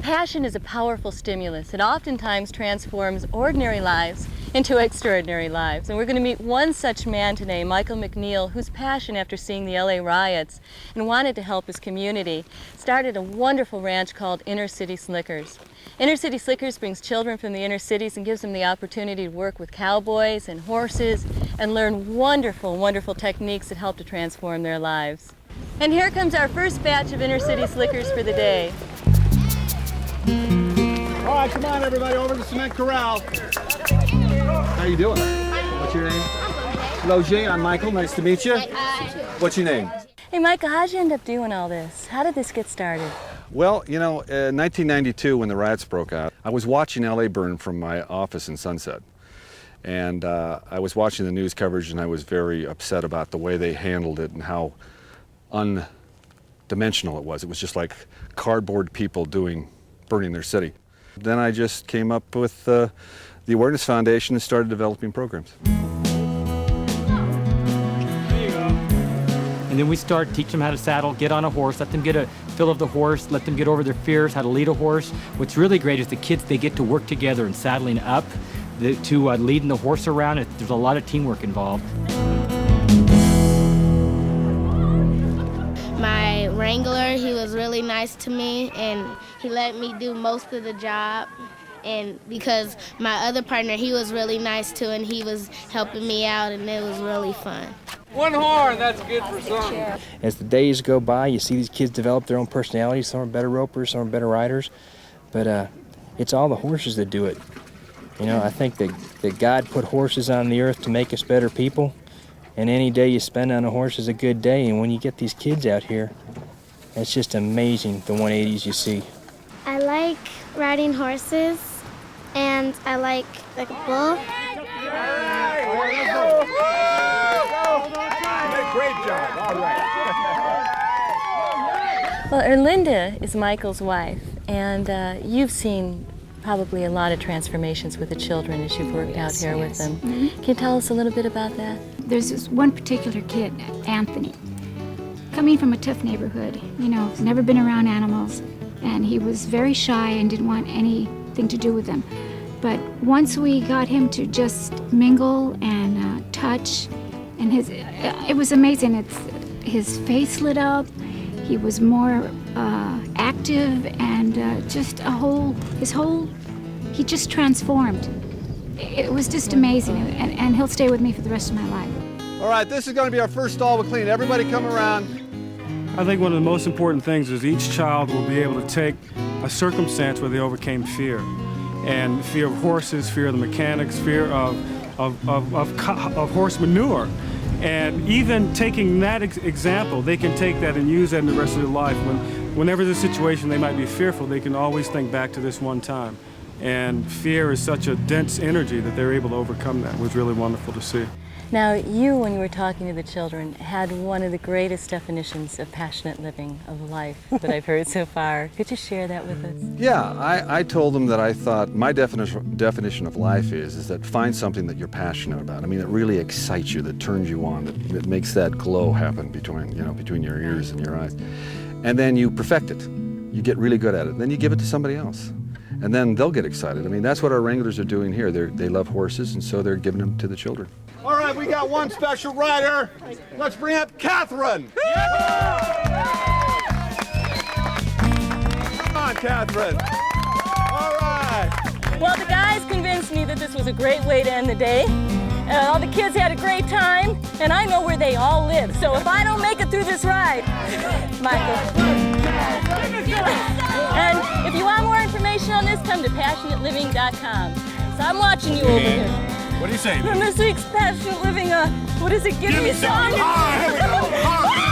passion is a powerful stimulus. It oftentimes transforms ordinary lives into extraordinary lives. And we're going to meet one such man today, Michael McNeil, whose passion after seeing the LA riots and wanted to help his community, started a wonderful ranch called Inner City Slickers. Inner City Slickers brings children from the inner cities and gives them the opportunity to work with cowboys and horses and learn wonderful, wonderful techniques that help to transform their lives. And here comes our first batch of Inner City Slickers for the day. All right, come on everybody, over to Cement Corral. How you doing? What's your name? Logie, I'm Michael, nice to meet you. What's your name? Hey Michael, how'd you end up doing all this? How did this get started? Well, you know, in 1992 when the riots broke out, I was watching LA burn from my office in Sunset. And I was watching the news coverage and I was very upset about the way they handled it and how undimensional it was. It was just like cardboard people burning their city. Then I just came up with the Awareness Foundation and started developing programs. And then we start teaching them how to saddle, get on a horse, let them get a feel of the horse, let them get over their fears, how to lead a horse. What's really great is the kids, they get to work together in saddling up, to leading the horse around. There's a lot of teamwork involved. My wrangler, he was really nice to me and he let me do most of the job. And because my other partner, he was really nice too and he was helping me out and it was really fun. One horn, that's good for something. As the days go by, you see these kids develop their own personalities. Some are better ropers, some are better riders. But it's all the horses that do it. You know, I think that God put horses on the earth to make us better people. And any day you spend on a horse is a good day. And when you get these kids out here, it's just amazing the 180s you see. I like riding horses, and I like a bull. Great job, all right. Well, Erlinda is Michael's wife, and you've seen probably a lot of transformations with the children as you've worked out here with them. Can you tell us a little bit about that? There's this one particular kid, Anthony, coming from a tough neighborhood, you know, never been around animals, and he was very shy and didn't want anything to do with them. But once we got him to just mingle and touch, and it was amazing. His face lit up, he was more active, and he just transformed. It was just amazing, and he'll stay with me for the rest of my life. All right, this is going to be our first stall with clean. Everybody come around. I think one of the most important things is each child will be able to take a circumstance where they overcame fear. And fear of horses, fear of the mechanics, fear of horse manure. And even taking that example, they can take that and use that in the rest of their life. Whenever there's a situation they might be fearful, they can always think back to this one time. And fear is such a dense energy that they're able to overcome that. It was really wonderful to see. Now, you, when you were talking to the children, had one of the greatest definitions of passionate living of life that I've heard so far. Could you share that with us? Yeah, I told them that I thought my definition of life is that find something that you're passionate about. I mean, that really excites you, that turns you on, that makes that glow happen between your ears and your eyes. And then you perfect it. You get really good at it. Then you give it to somebody else. And then they'll get excited. I mean, that's what our wranglers are doing here. They love horses, and so they're giving them to the children. All right, we got one special rider. Let's bring up Catherine. Come on, Catherine. All right. Well, the guys convinced me that this was a great way to end the day. All the kids had a great time, and I know where they all live. So if I don't make it through this ride, Michael. And if you want more information on this, come to PassionateLiving.com. So I'm watching you over here. What do you say? From this week's Passionate Living, what is it? Give me some. All right, here we go. All right.